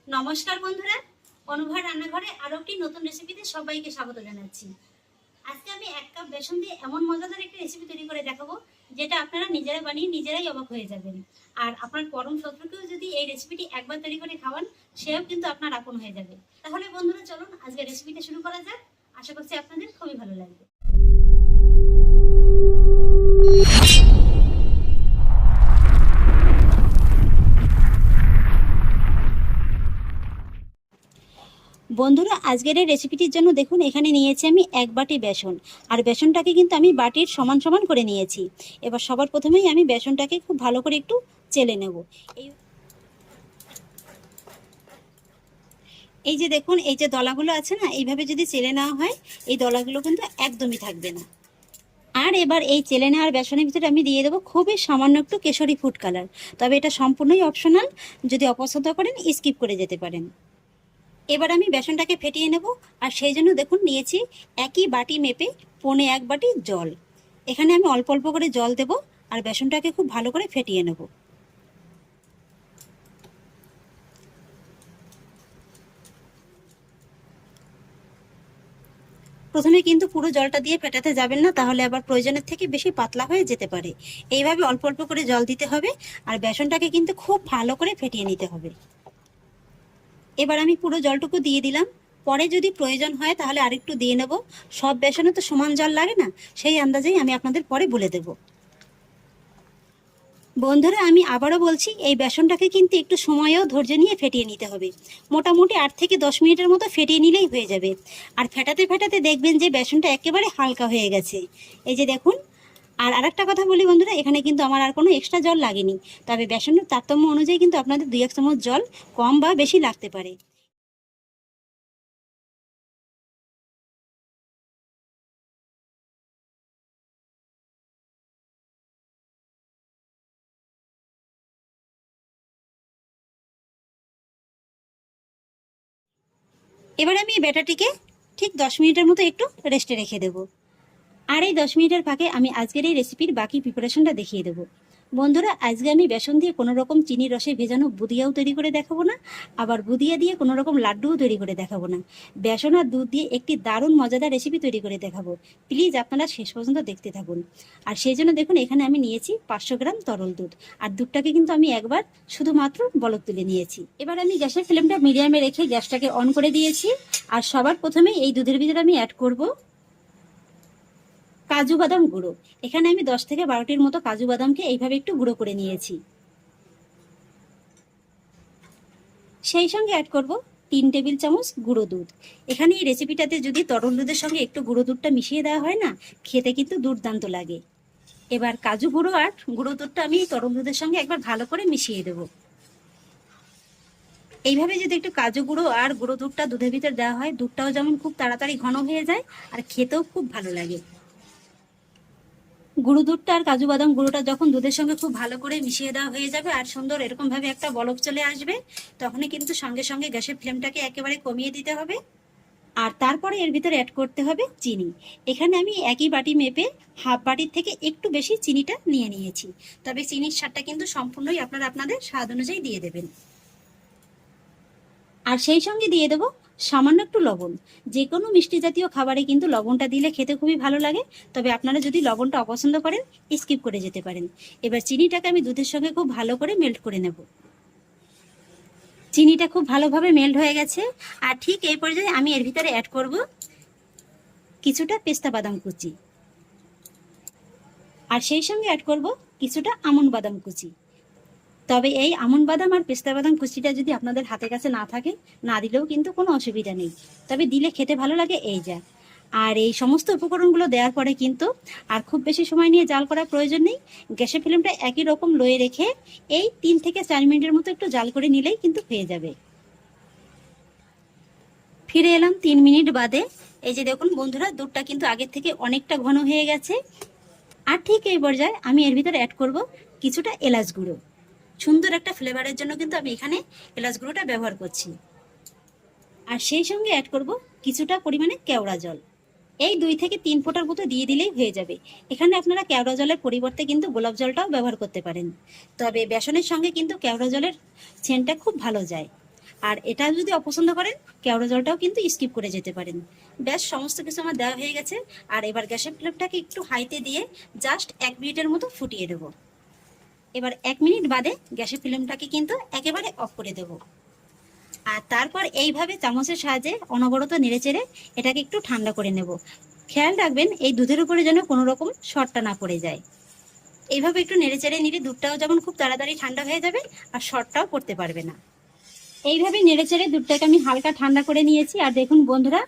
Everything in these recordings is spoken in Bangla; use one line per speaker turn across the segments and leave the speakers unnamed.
নমস্কার বন্ধুরা, অনুভা রান্নাঘরে আরো একটি নতুন রেসিপিতে সবাইকে স্বাগত জানাচ্ছি। আজকে আমি 1 কাপ বেসন দিয়ে এমন মজাদার একটি রেসিপি তৈরি করে দেখাবো, যেটা আপনারা নিজেরা বানিয়ে নিজেরাই অবাক হয়ে যাবেন। আর আপনার পরম শত্রুকেও যদি এই রেসিপিটি একবার তৈরি করে খাওয়ান, সেও কিন্তু আপনার আপন হয়ে যাবে। তাহলে বন্ধুরা চলুন আজকে রেসিপিটা শুরু করা যাক। আশা করছি আপনাদের খুবই ভালো লাগবে। বন্ধুরা, আজকের এই রেসিপিটির জন্য দেখুন এখানে নিয়েছি আমি 1 বাটি বেসন। আর বেসনটাকে কিন্তু আমি বাটির সমান সমান করে নিয়েছি। এবার সবার প্রথমেই আমি বেসনটাকে খুব ভালো করে একটু চেলে নেব। এই যে দেখুন, এই যে দলাগুলো আছে না, এইভাবে যদি চেলে নেওয়া হয় এই দলাগুলো কিন্তু একদমই থাকবে না। আর এবার এই চেলে নেওয়ার বেসনের ভিতরে আমি দিয়ে দেবো খুবই সামান্য একটু কেশরি ফুড কালার। তবে এটা সম্পূর্ণই অপশনাল, যদি অপছন্দ করেন স্কিপ করে যেতে পারেন। এবার আমি বেসনটাকে ফেটিয়ে নেব। আর সেই জন্য দেখুন নিয়েছি একই বাটি মেপে 1.25 বাটি জল। এখানে আমি অল্প অল্প করে জল দেব আর বেসনটাকে খুব ভালো করে ফেটিয়ে নেব। প্রথমে কিন্তু পুরো জলটা দিয়ে ফেটাতে যাবেন না, তাহলে আবার প্রয়োজনের থেকে বেশি পাতলা হয়ে যেতে পারে। এইভাবে অল্প অল্প করে জল দিতে হবে আর বেসনটাকে কিন্তু খুব ভালো করে ফেটিয়ে নিতে হবে। এবার আমি পুরো জলটুকু দিয়ে দিলাম। পরে যদি প্রয়োজন হয় তাহলে আরেকটু দিয়ে নেব। সব বেসনে তো সমান জল লাগে না, সেই আন্দাজেই আমি আপনাদের পরে বলে দেব। বন্ধুরা, আমি আবারও বলছি, এই বেসনটাকে কিন্তু একটু সময়ও ধৈর্য নিয়ে ফেটিয়ে নিতে হবে। মোটামুটি 8 থেকে 10 মিনিটের মতো ফেটিয়ে নিলেই হয়ে যাবে। আর ফেটাতে ফেটাতে দেখবেন যে বেসনটা একেবারে হালকা হয়ে গেছে। এই যে দেখুন। আর আরেকটা কথা বলি বন্ধুরা, এখানে কিন্তু আমার আর কোনো এক্সট্রা জল লাগেনি। তবে বেসনের তারতম্য অনুযায়ী কিন্তু আপনাদের 2-1 চামচ জল কম বা বেশি লাগতে পারে। এবার আমি এই ব্যাটারটিকে ঠিক 10 মিনিটের মতো একটু রেস্টে রেখে দেবো। আর এই 10 মিনিটের ফাঁকে আমি আজকের এই রেসিপির বাকি প্রিপারেশনটা দেখিয়ে দেবো। বন্ধুরা, আজকে আমি বেসন দিয়ে কোনো রকম চিনির রসে ভেজানো বুদিয়াও তৈরি করে দেখাবো না, আবার বুদিয়া দিয়ে কোনো রকম লাড্ডুও তৈরি করে দেখাবো না। বেসন আর দুধ দিয়ে একটি দারুণ মজাদার রেসিপি তৈরি করে দেখাবো। প্লিজ আপনারা শেষ পর্যন্ত দেখতে থাকুন। আর সেই জন্য দেখুন এখানে আমি নিয়েছি 500 গ্রাম তরল দুধ। আর দুধটাকে কিন্তু আমি একবার শুধুমাত্র বলক তুলে নিয়েছি। এবার আমি গ্যাসের ফ্লেমটা মিডিয়ামে রেখে গ্যাসটাকে অন করে দিয়েছি। আর সবার প্রথমে এই দুধের ভিতরে আমি অ্যাড করব কাজু বাদাম গুঁড়ো। এখানে আমি 10 থেকে 12টির মতো কাজু বাদামকে এইভাবে একটু গুঁড়ো করে নিয়েছি। সেই সঙ্গে অ্যাড করব 3 টেবিল চামচ গুঁড়ো দুধ। এখানে এই রেসিপিটাতে যদি তরল দুধের সঙ্গে একটু গুঁড়ো দুধটা মিশিয়ে দেওয়া হয় না, খেতে কিন্তু দুর্দান্ত লাগে। এবার কাজু গুঁড়ো আর গুঁড়ো দুধটা আমি তরল দুধের সঙ্গে একবার ভালো করে মিশিয়ে দেব। এইভাবে যদি একটু কাজু গুঁড়ো আর গুঁড়ো দুধটা দুধের ভিতর দেওয়া হয়, দুধটাও যেমন খুব তাড়াতাড়ি ঘন হয়ে যায় আর খেতেও খুব ভালো লাগে। গুঁড়ো দুধটা আর কাজু বাদাম গুঁড়োটা যখন দুধের সঙ্গে খুব ভালো করে মিশিয়ে দেওয়া হয়ে যাবে আর সুন্দর এরকম ভাবে একটা বলক চলে আসবে, তখনই কিন্তু সঙ্গে সঙ্গে গ্যাসের ফ্লেমটাকে একেবারে কমিয়ে দিতে হবে। আর তারপরে এর ভিতরে অ্যাড করতে হবে চিনি। এখানে আমি একই বাটি মেপে হাফ বাটির থেকে একটু বেশি চিনিটা নিয়ে নিয়েছি। তবে চিনির স্বাদটা কিন্তু সম্পূর্ণই আপনারা আপনাদের স্বাদ অনুযায়ী দিয়ে দেবেন। আর সেই সঙ্গে দিয়ে দেবো সামান্য একটু লবণ। যে কোনো মিষ্টি জাতীয় খাবারে কিন্তু লবণটা দিলে খেতে খুবই ভালো লাগে। তবে আপনারা যদি লবণটা অপছন্দ করেন স্কিপ করে যেতে পারেন। এবার চিনিটাকে আমি দুধের সঙ্গে খুব ভালো করে মেল্ট করে নেব। চিনিটা খুব ভালোভাবে মেল্ট হয়ে গেছে। আর ঠিক এই পর্যায়ে আমি এর ভিতরে অ্যাড করব কিছুটা পেস্তা বাদাম কুচি। আর সেই সঙ্গে অ্যাড করব কিছুটা আমন্ড বাদাম কুচি। তবে এই আমন্ড বাদাম আর পেস্তা বাদাম কুচিটা যদি আপনাদের হাতের কাছে না থাকে, না দিলেও কিন্তু কোনো অসুবিধা নেই। তবে দিলে খেতে ভালো লাগে এই যা। আর এই সমস্ত উপকরণগুলো দেওয়ার পরে কিন্তু আর খুব বেশি সময় নিয়ে জাল করার প্রয়োজন নেই। গ্যাসের ফ্লেমটা একই রকম লোয়ে রেখে এই 3 থেকে 4 মিনিটের মতো একটু জাল করে নিলেই কিন্তু হয়ে যাবে। ফিরে এলাম 3 মিনিট বাদে। এই যে দেখুন বন্ধুরা, দুধটা কিন্তু আগের থেকে অনেকটা ঘন হয়ে গেছে। আর ঠিক এই পর্যায়ে আমি এর ভিতরে অ্যাড করব কিছুটা এলাচ গুঁড়ো। সুন্দর একটা ফ্লেভারের জন্য কিন্তু আমি এখানে এলাচ গুঁড়োটা ব্যবহার করছি। আর সেই সঙ্গে অ্যাড করব কিছুটা পরিমাণে কেওড়া জল। এই 2 থেকে 3 ফোঁটার মতো দিয়ে দিলেই হয়ে যাবে। এখানে আপনারা কেওড়া জলের পরিবর্তে কিন্তু গোলাপ জলটাও ব্যবহার করতে পারেন। তবে বেসনের সঙ্গে কিন্তু কেওড়া জলের সেন্টটা খুব ভালো যায়। আর এটা যদি অপছন্দ করেন কেওড়া জলটাও কিন্তু স্কিপ করে যেতে পারেন। ব্যাস সমস্ত কিছু আমার দেওয়া হয়ে গেছে। আর এবার গ্যাসের ফ্লেমটাকে একটু হাইতে দিয়ে জাস্ট 1 মিনিটের মতো ফুটিয়ে দেবো। এবার 1 মিনিট বাদে গ্যাসের ফ্লেমটাকে কিন্তু একেবারে অফ করে দেব। আর তারপর এইভাবে চামচের সাহায্যে অনবরত নেড়েচেড়ে এটাকে একটু ঠান্ডা করে নেব। খেয়াল রাখবেন এই দুধের উপরে যেন কোনো রকম শর্টটা না পড়ে যায়। এইভাবে একটু নেড়েচেড়ে নিলে দুধটাও যেমন খুব তাড়াতাড়ি ঠান্ডা হয়ে যাবে আর শর্টটাও পড়তে পারবে না। এইভাবে নেড়েচেড়ে দুধটাকে আমি হালকা ঠান্ডা করে নিয়েছি। আর দেখুন বন্ধুরা,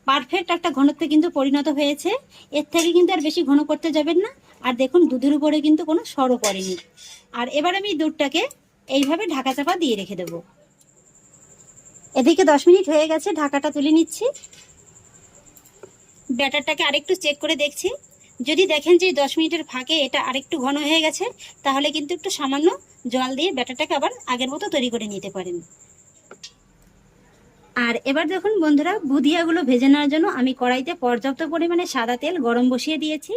পারফেক্ট একটা ঘনত্বে কিন্তু পরিণত হয়েছে। এর থেকে কিন্তু আর বেশি ঘন করতে যাবেন না। আর দেখুন দুধের উপরে কিন্তু কোনো সরও পড়েনি। আর এবার আমি দুধটাকে এইভাবে ঢাকা চাপা দিয়ে রেখে দেবো। এদিকে 10 মিনিট হয়ে গেছে, ঢাকাটা তুলে নিচ্ছি। ব্যাটারটাকে আরেকটু চেক করে দেখছি। যদি দেখেন যে 10 মিনিটের ফাঁকে এটা আরেকটু ঘন হয়ে গেছে, তাহলে কিন্তু একটু সামান্য জল দিয়ে ব্যাটারটাকে আবার আগের মতো তৈরি করে নিতে পারেন। আর এবার দেখুন বন্ধুরা, বুদিয়াগুলো ভেজে নেওয়ার জন্য আমি কড়াইতে পর্যাপ্ত পরিমাণে সাদা তেল গরম বসিয়ে দিয়েছি।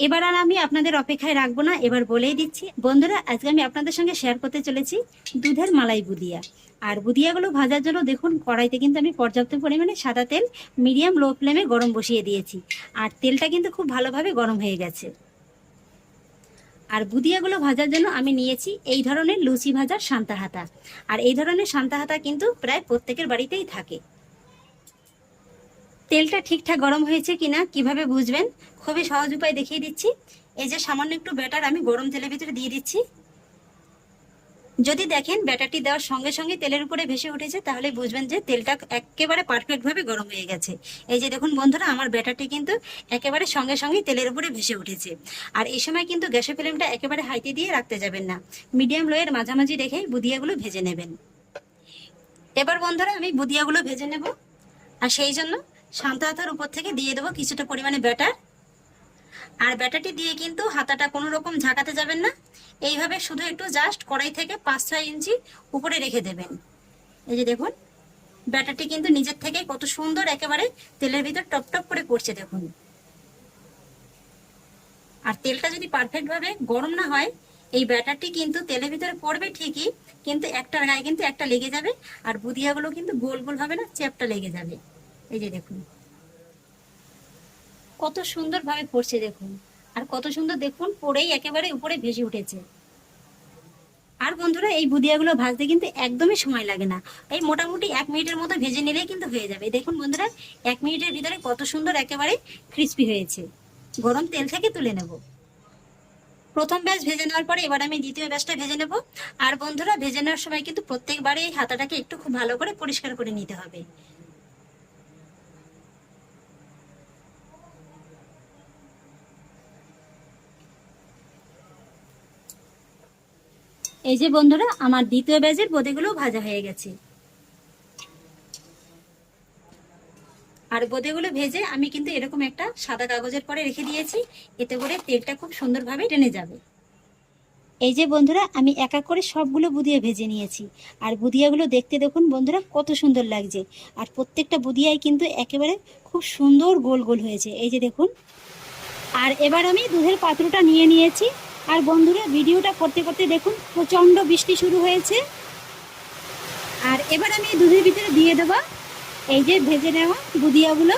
এবার আর আমি আপনাদের অপেক্ষায় রাখবো না, এবার বলেই দিচ্ছি বন্ধুরা, আজকে আমি আপনাদের সঙ্গে শেয়ার করতে চলেছি দুধের মালাই বুদিয়া। আর বুদিয়াগুলো ভাজার জন্য দেখুন কড়াইতে কিন্তু আমি পর্যাপ্ত পরিমাণে সাদা তেল মিডিয়াম লো ফ্লেমে গরম বসিয়ে দিয়েছি। আর তেলটা কিন্তু খুব ভালোভাবে গরম হয়ে গেছে। আর বুদিয়াগুলো ভাজার জন্য আমি নিয়েছি এই ধরনের লুচি ভাজার সান্তা হাতা। আর এই ধরনের সান্তা হাতা কিন্তু প্রায় প্রত্যেকের বাড়িতেই থাকে। তেলটা ঠিকঠাক গরম হয়েছে কিনা কিভাবে বুঝবেন, খুবই সহজ উপায় দেখিয়ে দিচ্ছি। এই যে সামান্য একটু ব্যাটার আমি গরম তেলের ভিতরে দিয়ে দিচ্ছি। যদি দেখেন ব্যাটারটি দেওয়ার সঙ্গে সঙ্গে তেলের উপরে ভেসে উঠেছে, তাহলে বুঝবেন যে তেলটা একেবারে পারফেক্ট ভাবে গরম হয়ে গেছে। এই যে দেখুন বন্ধুরা, আমার ব্যাটারটি কিন্তু একেবারে সঙ্গে সঙ্গে তেলের উপরে ভেসে উঠেছে। আর এই সময় কিন্তু গ্যাসের ফ্লেমটা একেবারে হাইতে দিয়ে রাখতে যাবেন না, মিডিয়াম লো এর মাঝামাঝি রেখে বুদিয়াগুলো ভেজে নেবেন। এবার বন্ধুরা আমি বুদিয়াগুলো ভেজে নেব। আর সেই জন্য সান্তা হাতার উপর থেকে দিয়ে দেবো কিছুটা পরিমাণে ব্যাটার। আর ব্যাটারটি দিয়ে কিন্তু হাতাটা কোনো রকম ঝাঁকাতে যাবেন না, এইভাবে শুধু একটু জাস্ট কড়াই থেকে 5-6 ইঞ্চি উপরে রেখে দেবেন। এই যে দেখুন ব্যাটারটি কিন্তু নিজের থেকে কত সুন্দর একেবারে তেলের ভিতর টপ টপ করে পড়ছে দেখুন। আর তেলটা যদি পারফেক্ট ভাবে গরম না হয়, এই ব্যাটারটি কিন্তু তেলের ভিতরে পড়বে ঠিকই, কিন্তু একটার গায়ে কিন্তু একটা লেগে যাবে। আর বুদিয়াগুলো কিন্তু গোল গোল হবে না, চ্যাপটা লেগে যাবে। এই যে দেখুন কত সুন্দর ভাবে পড়ছে দেখুন। আর কত সুন্দর দেখুন পড়েই একেবারে উপরে ভেসে উঠেছে। আর বন্ধুরা এই বুদিয়াগুলো ভাজতে কিন্তু একদমই সময় লাগে না, এই মোটামুটি 1 মিনিটের মতো ভেজে নিলেই কিন্তু হয়ে যাবে। দেখুন বন্ধুরা 1 মিনিটের ভিতরে কত সুন্দর একেবারে ক্রিস্পি হয়েছে। গরম তেল থেকে তুলে নেব। প্রথম ব্যাচ ভেজে নেওয়ার পরে এবার আমি দ্বিতীয় ব্যাচটা ভেজে নেব। আর বন্ধুরা ভেজে নেওয়ার সময় কিন্তু প্রত্যেকবারে এই হাতাটাকে একটু খুব ভালো করে পরিষ্কার করে নিতে হবে। এই যে বন্ধুরা আমার দ্বিতীয় ব্যাচের বোঁদেগুলো ভাজা হয়ে গেছে। আর বোঁদেগুলো ভেজে আমি কিন্তু এরকম একটা সাদা কাগজের পরে রেখে দিয়েছি, এতে করে তেলটা খুব সুন্দরভাবে টেনে যাবে। এই যে বন্ধুরা আমি এক এক করে সবগুলো বুদিয়া ভেজে নিয়েছি। আর বুদিয়াগুলো দেখতে দেখুন বন্ধুরা কত সুন্দর লাগছে। আর প্রত্যেকটা বুদিয়াই কিন্তু একেবারে খুব সুন্দর গোল গোল হয়েছে, এই যে দেখুন। আর এবার আমি দুধের পাত্রটা নিয়ে নিয়েছি। আর বন্ধুরা ভিডিওটা করতে করতে দেখুন প্রচন্ড বৃষ্টি শুরু হয়েছে। আর এবার আমি দুধের ভিতরে দিয়ে দেবো এই যে ভেজে নেওয়া বুদিয়াগুলো।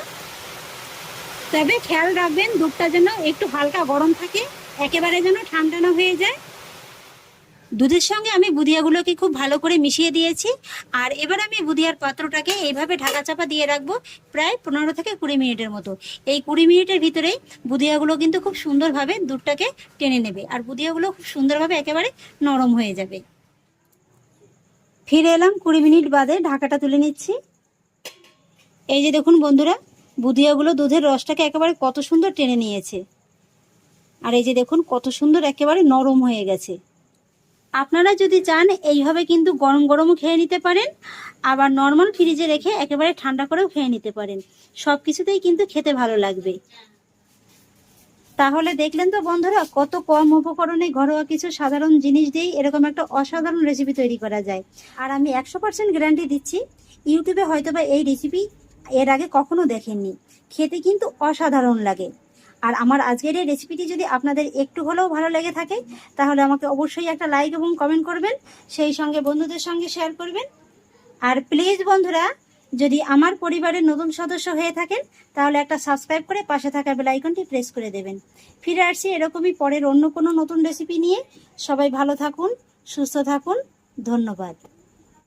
তবে খেয়াল রাখবেন দুধটা যেন একটু হালকা গরম থাকে, একেবারে যেন ঠান্ডা না হয়ে যায়। দুধের সঙ্গে আমি বুদিয়াগুলোকে খুব ভালো করে মিশিয়ে দিয়েছি। আর এবার আমি বুদিয়ার পাত্রটাকে এইভাবে ঢাকা চাপা দিয়ে রাখবো প্রায় 15 থেকে 20 মিনিটের মতো। এই 20 মিনিটের ভিতরেই বুদিয়াগুলো কিন্তু খুব সুন্দরভাবে দুধটাকে টেনে নেবে। আর বুদিয়াগুলো খুব সুন্দরভাবে একেবারে নরম হয়ে যাবে। ফিরে এলাম 20 মিনিট বাদে, ঢাকাটা তুলে নিচ্ছি। এই যে দেখুন বন্ধুরা বুদিয়াগুলো দুধের রসটাকে একেবারে কত সুন্দর টেনে নিয়েছে। আর এই যে দেখুন কত সুন্দর একেবারে নরম হয়ে গেছে। আপনারা যদি চান এইভাবে কিন্তু গরম গরমও খেয়ে নিতে পারেন, আবার নর্মাল ফ্রিজে রেখে একেবারে ঠান্ডা করেও খেয়ে নিতে পারেন। সব কিছুতেই কিন্তু খেতে ভালো লাগবে। তাহলে দেখলেন তো বন্ধুরা কত কম উপকরণে ঘরোয়া কিছু সাধারণ জিনিস দিয়েই এরকম একটা অসাধারণ রেসিপি তৈরি করা যায়। আর আমি 100% গ্যারান্টি দিচ্ছি ইউটিউবে হয়তোবা এই রেসিপি এর আগে কখনো দেখেননি, খেতে কিন্তু অসাধারণ লাগে। আর আমার আজকের এই রেসিপিটি যদি আপনাদের একটু হলেও ভালো লেগে থাকে, তাহলে আমাকে অবশ্যই একটা লাইক এবং কমেন্ট করবেন, সেই সঙ্গে বন্ধুদের সঙ্গে শেয়ার করবেন। আর প্লিজ বন্ধুরা, যদি আমার পরিবারের নতুন সদস্য হয়ে থাকেন তাহলে একটা সাবস্ক্রাইব করে পাশে থাকা বেল আইকনটি প্রেস করে দেবেন। ফিরে আসছি এরকমই পরের অন্য কোনো নতুন রেসিপি নিয়ে। সবাই ভালো থাকুন, সুস্থ থাকুন, ধন্যবাদ।